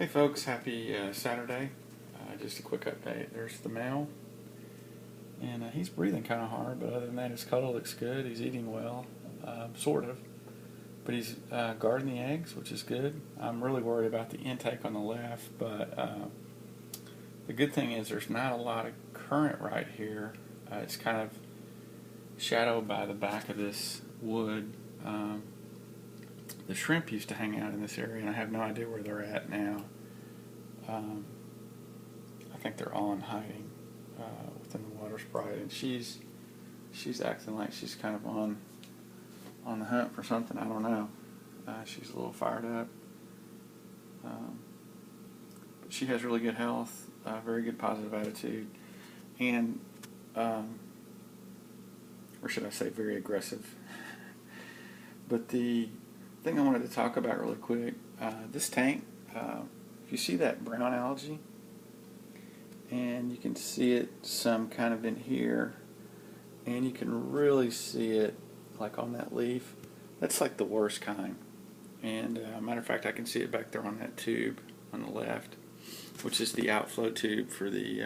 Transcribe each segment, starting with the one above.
Hey folks, happy Saturday. Just a quick update. There's the male, and he's breathing kind of hard, but other than that, his color looks good. He's eating well, sort of. But he's guarding the eggs, which is good. I'm really worried about the intake on the left, but the good thing is there's not a lot of current right here. It's kind of shadowed by the back of this wood. The shrimp used to hang out in this area, and I have no idea where they're at now. I think they're all in hiding within the water sprite, and she's acting like she's kind of on the hunt for something. I don't know. She's a little fired up, but she has really good health, very good positive attitude, and or should I say, very aggressive. But the thing I wanted to talk about really quick, this tank, if you see that brown algae, and you can see it some kind of in here, and you can really see it like on that leaf, that's like the worst kind. And matter of fact, I can see it back there on that tube on the left, which is the outflow tube for the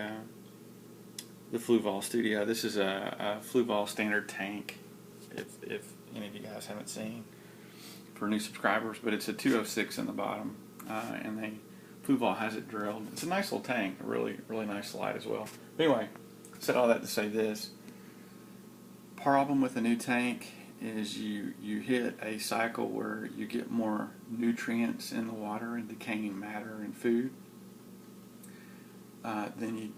Fluval Studio. This is a Fluval standard tank, if any of you guys haven't seen, for new subscribers, but it's a 206 in the bottom, and Fluval has it drilled. It's a nice little tank, a really nice light as well. But anyway, said all that to say this. Problem with a new tank is you hit a cycle where you get more nutrients in the water and decaying matter and food than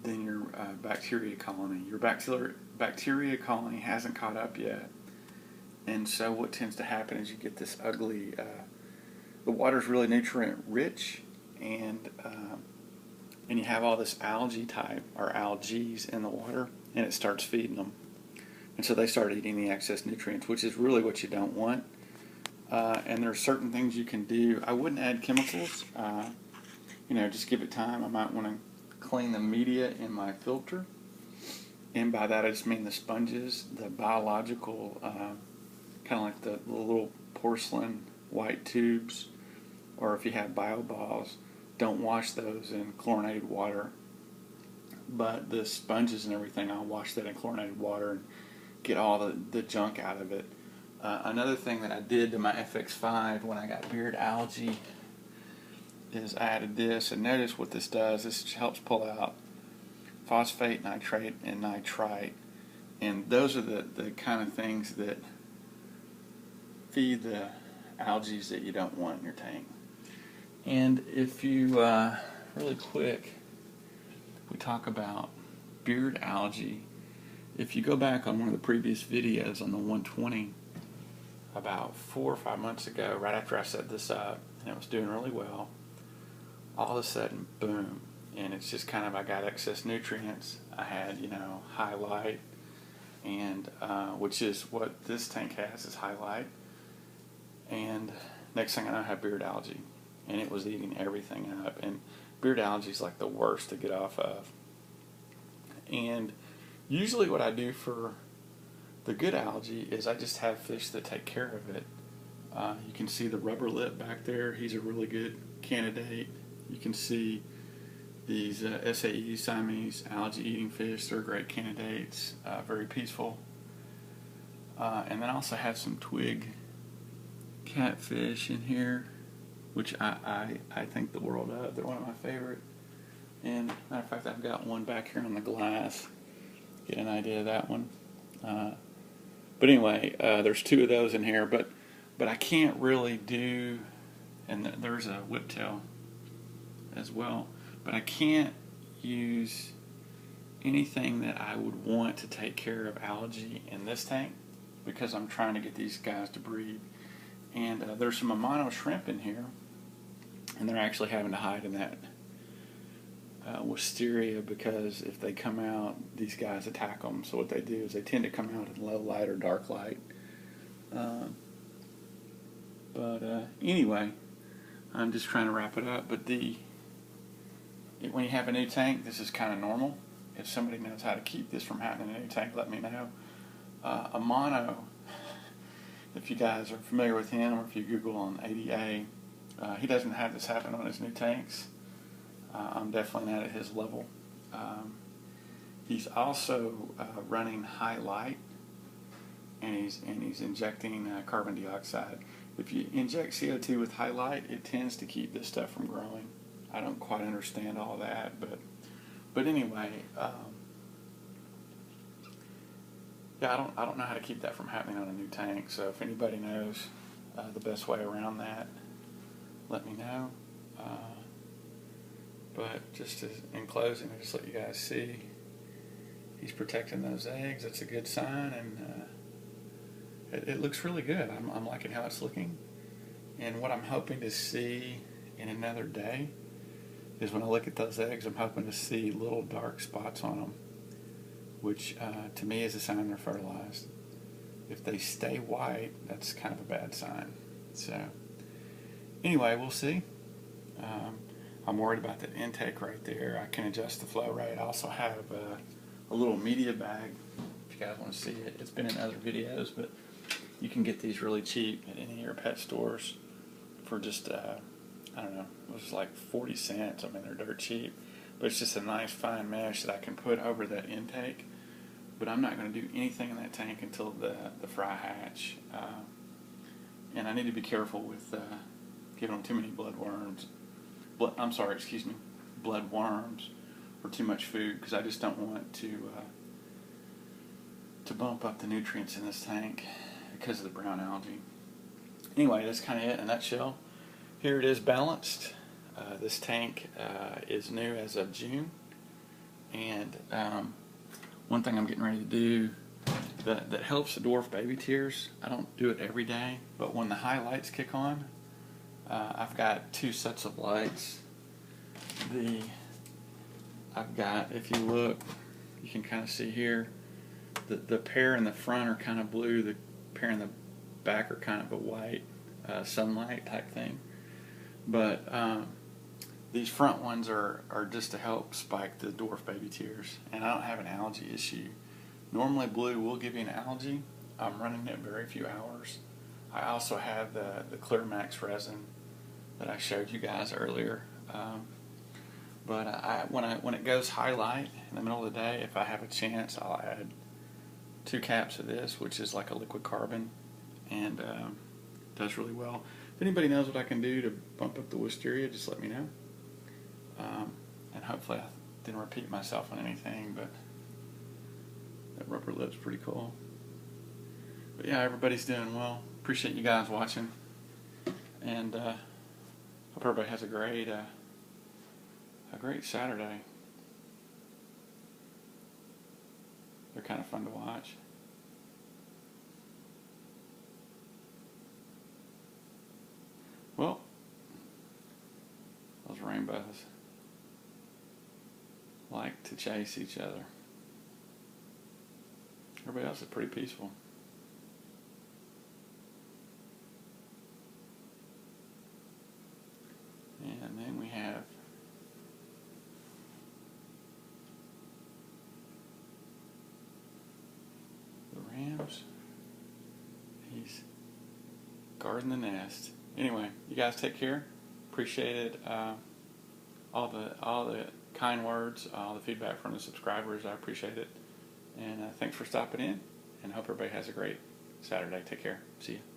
your bacteria colony. Your bacteria colony hasn't caught up yet. And so what tends to happen is you get this ugly, the water's really nutrient rich, and you have all this algae type, or algae in the water, and it starts feeding them. And so they start eating the excess nutrients, which is really what you don't want. And there are certain things you can do. I wouldn't add chemicals, just give it time. I might want to clean the media in my filter. And by that I just mean the sponges, the biological, kind of like the little porcelain white tubes, or if you have bio balls, don't wash those in chlorinated water. But the sponges and everything, I'll wash that in chlorinated water and get all the junk out of it. Another thing that I did to my FX5 when I got beard algae is I added this, and notice what this does. This helps pull out phosphate, nitrate, and nitrite, and those are the kind of things that feed the algae that you don't want in your tank. And if you, really quick, we talk about beard algae. If you go back on one of the previous videos on the 120, about 4 or 5 months ago, right after I set this up, and it was doing really well, all of a sudden, boom, and it's just kind of, I got excess nutrients. I had, highlight, and which is what this tank has, is highlight. And next thing I know, I have beard algae, and it was eating everything up. And beard algae is like the worst to get off of. And usually what I do for the good algae is I just have fish that take care of it. You can see the rubber lip back there. He's a really good candidate. You can see these SAE, Siamese algae eating fish. They're great candidates, very peaceful. And then I also have some twig catfish in here, which I think the world of. They're one of my favorite. And matter of fact, I've got one back here on the glass. Get an idea of that one. But anyway, there's 2 of those in here. But I can't really do, and there's a whiptail as well. But I can't use anything that I would want to take care of algae in this tank, because I'm trying to get these guys to breed. And there's some Amano shrimp in here, and they're actually having to hide in that wisteria, because if they come out, these guys attack them. So what they do is they tend to come out in low light or dark light. Anyway, I'm just trying to wrap it up. But when you have a new tank, this is kind of normal. If somebody knows how to keep this from happening in a new tank, let me know. Amano, if you guys are familiar with him, or if you Google on ADA, He doesn't have this happen on his new tanks. I'm definitely not at his level. He's also running high light, and he's injecting carbon dioxide. If you inject CO2 with high light, it tends to keep this stuff from growing. I don't quite understand all that, but anyway, yeah, I don't know how to keep that from happening on a new tank. So if anybody knows the best way around that, let me know. But just in closing, I just let you guys see he's protecting those eggs. That's a good sign, and it looks really good. I'm liking how it's looking. And what I'm hoping to see in another day is when I look at those eggs, I'm hoping to see little dark spots on them, which to me is a sign they're fertilized. If they stay white, that's kind of a bad sign. So anyway, we'll see. I'm worried about that intake right there. I can adjust the flow rate. I also have a little media bag, if you guys want to see it. It's been in other videos, but you can get these really cheap at any of your pet stores for just, I don't know, it was like 40 cents. I mean, they're dirt cheap. But it's just a nice fine mesh that I can put over that intake. But I'm not going to do anything in that tank until the fry hatch. And I need to be careful with giving them too many blood worms or too much food, because I just don't want to bump up the nutrients in this tank because of the brown algae. Anyway, that's kind of it in a nutshell. Here it is balanced. This tank is new as of June, and one thing I'm getting ready to do that helps the dwarf baby tears. I don't do it every day, but when the high lights kick on, I've got two sets of lights. I've got, if you look, you can kind of see here, the pair in the front are kind of blue, the pair in the back are kind of a white sunlight type thing. But these front ones are just to help spike the dwarf baby tears, and I don't have an algae issue. Normally blue will give you an algae. I'm running it very few hours. I also have the Clear Max resin that I showed you guys earlier. But when it goes highlight in the middle of the day, if I have a chance, I'll add 2 caps of this, which is like a liquid carbon, and does really well. If anybody knows what I can do to bump up the wisteria, just let me know. And hopefully I didn't repeat myself on anything, but that rubber lip's pretty cool. But yeah, everybody's doing well. Appreciate you guys watching, and hope everybody has a great Saturday. They're kind of fun to watch. Well, those rainbows like to chase each other. Everybody else is pretty peaceful. And then we have the Rams. He's guarding the nest. Anyway, you guys take care. Appreciated all the kind words, all the feedback from the subscribers. I appreciate it. And thanks for stopping in, and hope everybody has a great Saturday. Take care. See you.